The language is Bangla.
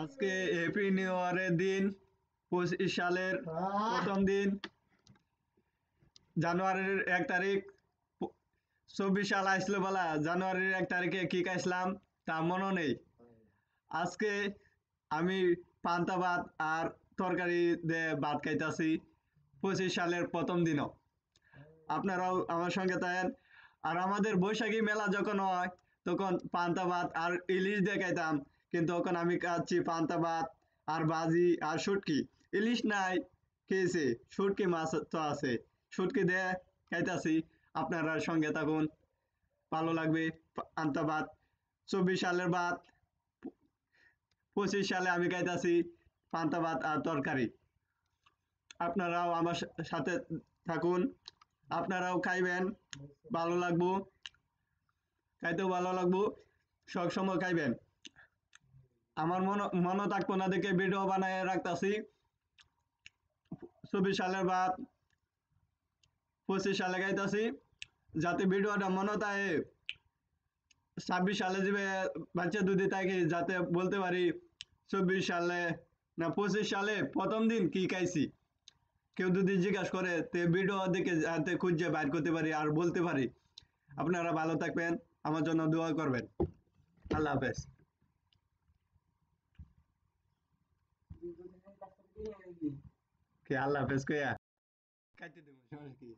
আজকে হ্যাপি নিউ ইয়ারের দিন, 25 সালের প্রথম দিন, জানুয়ারির 1 তারিখ। 24 সাল আসলো বলা, জানুয়ারির 1 তারিখে কি খাইছিলাম তা মনে নেই। আজকে আমি পান্তা ভাত আর তরকারি দিয়ে ভাত খাইতাছি 25 সালের প্রথম দিনও। আপনারাও আমার সঙ্গে থাকেন। আর আমাদের বৈশাখী মেলা যখন হয় তখন পান্তা ভাত আর ইলিশ দিয়ে খাইতাম, কিন্তু এখন আমি খাচ্ছি পান্তা ভাত আর ভাজি আর শুটকি। ইলিশ নাই, খেয়েছি শুটকি মাছ তো আছে, শুটকি দিয়ে খাইতাছি। আপনারা সঙ্গে থাকুন, ভালো লাগবে। পান্তা ভাত 24 সালের ভাত, 25 সালে আমি খাইতাছি পান্তা ভাত আর তরকারি। আপনারাও আমার সাথে থাকুন, আপনারাও খাইবেন, ভালো লাগবো, খাইতেও ভালো লাগবো, সব সময় খাইবেন। আমার মনে থাকবো না দেখে ভিডিও বানায় রাখতাছি। 24 সালের ভাত 25 সালে খাইতাছি, যাতে ভিডিওটা মনে থাকে। 26 সালে যাবে বাচ্চা দুধে থাকে, যাতে বলতে পারি 24 সালে না 25 সালে প্রথম দিন কি খাইছি। কেউ যদি জিজ্ঞাসা করে তে ভিডিও দেখে যাতে খুঁজে বাইর করতে পারি আর বলতে পারি। আপনারা ভালো থাকবেন, আমার জন্য দোয়া করবেন। আল্লাহ হাফেজ। কি আল্লাহ হাফেজ কইয়া কাটতে দেবো, সমস্যা কি?